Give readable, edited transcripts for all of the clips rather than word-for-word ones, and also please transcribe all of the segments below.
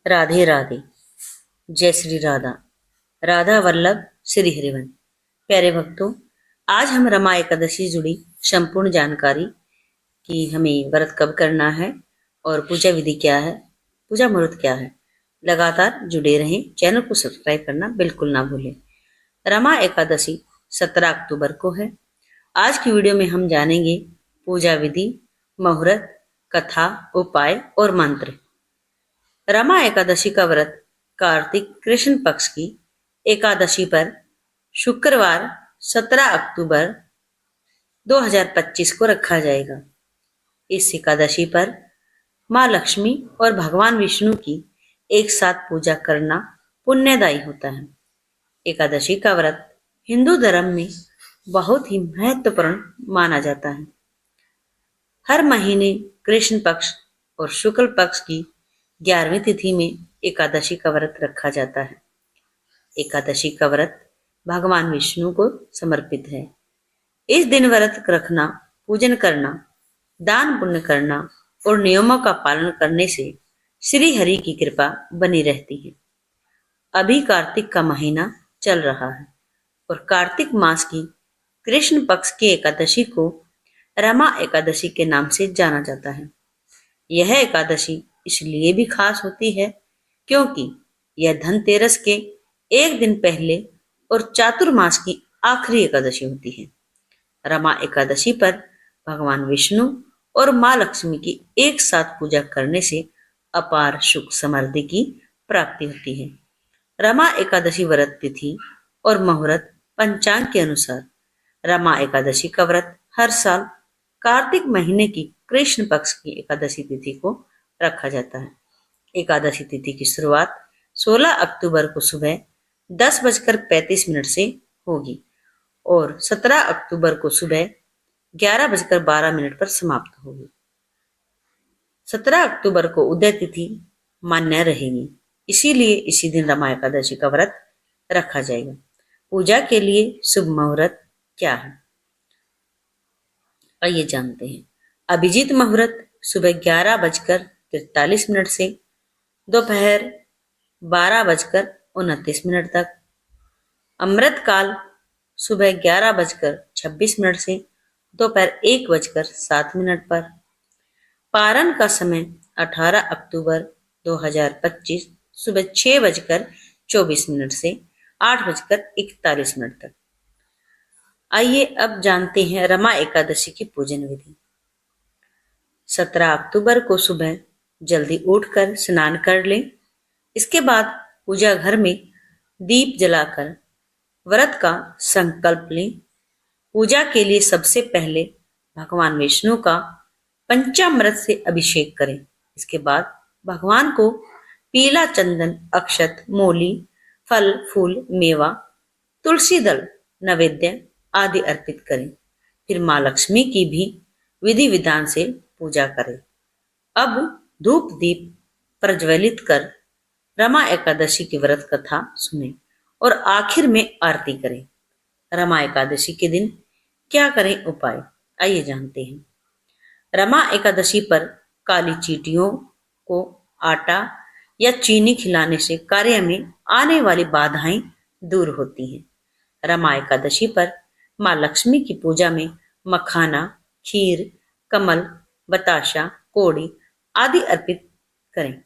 राधे राधे। जय श्री राधा। राधा वल्लभ श्री हरिवन। प्यारे भक्तों, आज हम रमा एकादशी जुड़ी संपूर्ण जानकारी कि हमें व्रत कब करना है और पूजा विधि क्या है, पूजा मुहूर्त क्या है, लगातार जुड़े रहें। चैनल को सब्सक्राइब करना बिल्कुल ना भूलें। रमा एकादशी 17 अक्टूबर को है। आज की वीडियो में हम जानेंगे पूजा विधि, मुहूर्त, कथा, उपाय और मंत्र। रमा एकादशी का व्रत कार्तिक कृष्ण पक्ष की एकादशी पर शुक्रवार 17 अक्टूबर 2025 को रखा जाएगा। इस एकादशी पर माँ लक्ष्मी और भगवान विष्णु की एक साथ पूजा करना पुण्यदायी होता है। एकादशी का व्रत हिंदू धर्म में बहुत ही महत्वपूर्ण माना जाता है। हर महीने कृष्ण पक्ष और शुक्ल पक्ष की 11वीं तिथि में एकादशी का व्रत रखा जाता है। एकादशी का व्रत भगवान विष्णु को समर्पित है। इस दिन व्रत रखना, पूजन करना, दान पुण्य करना और नियमों का पालन करने से श्री हरि की कृपा बनी रहती है। अभी कार्तिक का महीना चल रहा है और कार्तिक मास की कृष्ण पक्ष की एकादशी को रमा एकादशी के नाम से जाना जाता है। यह एकादशी इसलिए भी खास होती है क्योंकि यह धनतेरस के एक दिन पहले और चातुर्मास की आखिरी एकादशी होती है। रमा एकादशी पर भगवान विष्णु और माँ लक्ष्मी की एक साथ पूजा करने से अपार सुख समृद्धि की प्राप्ति होती है। रमा एकादशी व्रत तिथि और मुहूर्त पंचांग के अनुसार रमा एकादशी का व्रत हर साल कार्तिक महीने की कृष्ण पक्ष की एकादशी तिथि को रखा जाता है। एकादशी तिथि की शुरुआत 16 अक्टूबर को सुबह 10:35 से होगी और 17 अक्टूबर को सुबह 11:12 पर समाप्त होगी। 17 अक्टूबर को उदय तिथि मान्य रहेगी, इसीलिए इसी दिन रमा एकादशी का व्रत रखा जाएगा। पूजा के लिए शुभ मुहूर्त क्या है, आइए जानते हैं। अभिजीत मुहूर्त सुबह 11:43 से दोपहर 12:29 तक। अमृत काल सुबह 11:26 से दोपहर 1:07 पर। पारण का समय 18 अक्टूबर 2025 सुबह 6:24 से 8:41 तक। आइए अब जानते हैं रमा एकादशी की पूजन विधि। 17 अक्टूबर को सुबह जल्दी उठकर स्नान कर लें। इसके बाद पूजा घर में दीप जलाकर व्रत का संकल्प लें। पूजा के लिए सबसे पहले भगवान विष्णु का पंचामृत से अभिषेक करें। इसके बाद भगवान को पीला चंदन, अक्षत, मूली, फल, फूल, मेवा, तुलसी दल, नैवेद्य आदि अर्पित करें। फिर माँ लक्ष्मी की भी विधि विधान से पूजा करें। अब धूप दीप प्रज्वलित कर रमा एकादशी की व्रत कथा सुने और आखिर में आरती करें। रमा एकादशी के दिन क्या करें, उपाय आइए जानते हैं। रमा एकादशी पर काली चींटियों को आटा या चीनी खिलाने से कार्य में आने वाली बाधाएं दूर होती हैं। रमा एकादशी पर माँ लक्ष्मी की पूजा में मखाना, खीर, कमल, बताशा, कोड़ी आदि अर्पित करें।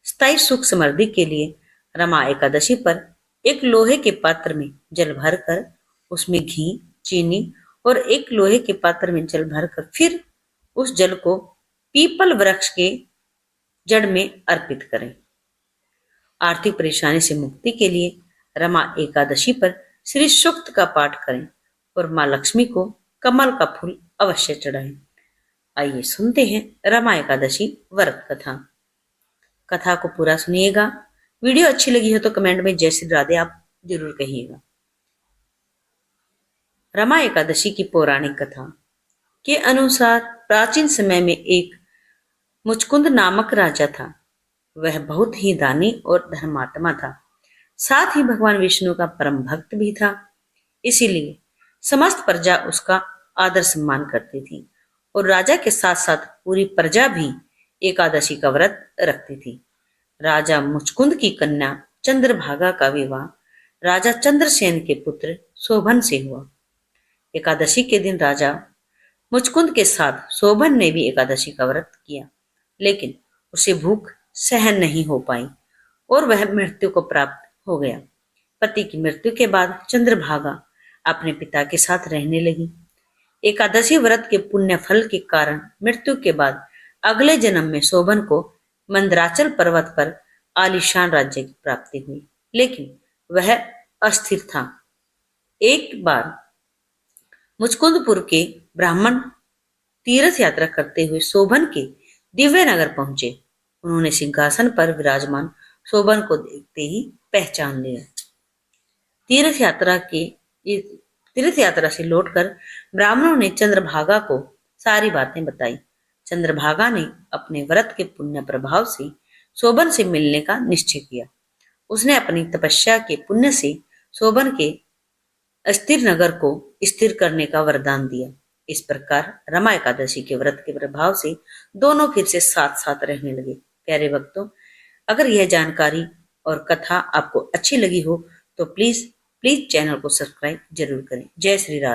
स्थायी सुख समृद्धि के लिए रमा एकादशी पर एक लोहे के पात्र में जल भरकर उसमें घी, चीनी और एक लोहे के पात्र में जल भरकर फिर उस जल को पीपल वृक्ष के जड़ में अर्पित करें। आर्थिक परेशानी से मुक्ति के लिए रमा एकादशी पर श्री सूक्त का पाठ करें और माँ लक्ष्मी को कमल का फूल अवश्य चढ़ाएं। आइए सुनते हैं रमा एकादशी व्रत कथा। कथा को पूरा सुनिएगा। वीडियो अच्छी लगी हो तो कमेंट में जय श्री राधे आप जरूर कहिएगा। रमा एकादशी की पौराणिक कथा के अनुसार प्राचीन समय में एक मुचकुंद नामक राजा था। वह बहुत ही दानी और धर्मात्मा था, साथ ही भगवान विष्णु का परम भक्त भी था। इसीलिए समस्त प्रजा उसका आदर सम्मान करती थी और राजा के साथ साथ पूरी प्रजा भी एकादशी का व्रत रखती थी। राजा मुचकुंद की कन्या चंद्रभागा का विवाह राजा चंद्रसेन के पुत्र शोभन से हुआ। एकादशी के दिन राजा मुचकुंद के साथ शोभन ने भी एकादशी का व्रत किया, लेकिन उसे भूख सहन नहीं हो पाई और वह मृत्यु को प्राप्त हो गया। पति की मृत्यु के बाद चंद्रभागा अपने पिता के साथ रहने लगी। एकादशी व्रत के पुण्य फल के कारण मृत्यु के बाद अगले जन्म में शोभन को मंदराचल पर्वत पर आलीशान राज्य की प्राप्ति हुई, लेकिन वह अस्थिर था। एक बार मुचकुंदपुर के ब्राह्मण तीर्थ यात्रा करते हुए शोभन के दिव्य नगर पहुंचे। उन्होंने सिंहासन पर विराजमान शोभन को देखते ही पहचान लिया। तीर्थ यात्रा से लौटकर ब्राह्मणों ने चंद्रभागा को सारी बातें बताई। चंद्रभागा ने अपने व्रत के पुण्य प्रभाव से शोभन से मिलने का निश्चय किया। उसने अपनी तपस्या के पुण्य से शोभन के अस्थिर नगर को स्थिर करने का वरदान दिया। इस प्रकार रमा एकादशी के व्रत के प्रभाव से दोनों फिर से साथ साथ रहने लगे। प्यारे भक्तों, अगर यह जानकारी और कथा आपको अच्छी लगी हो तो प्लीज चैनल को सब्सक्राइब जरूर करें। जय श्री राधे।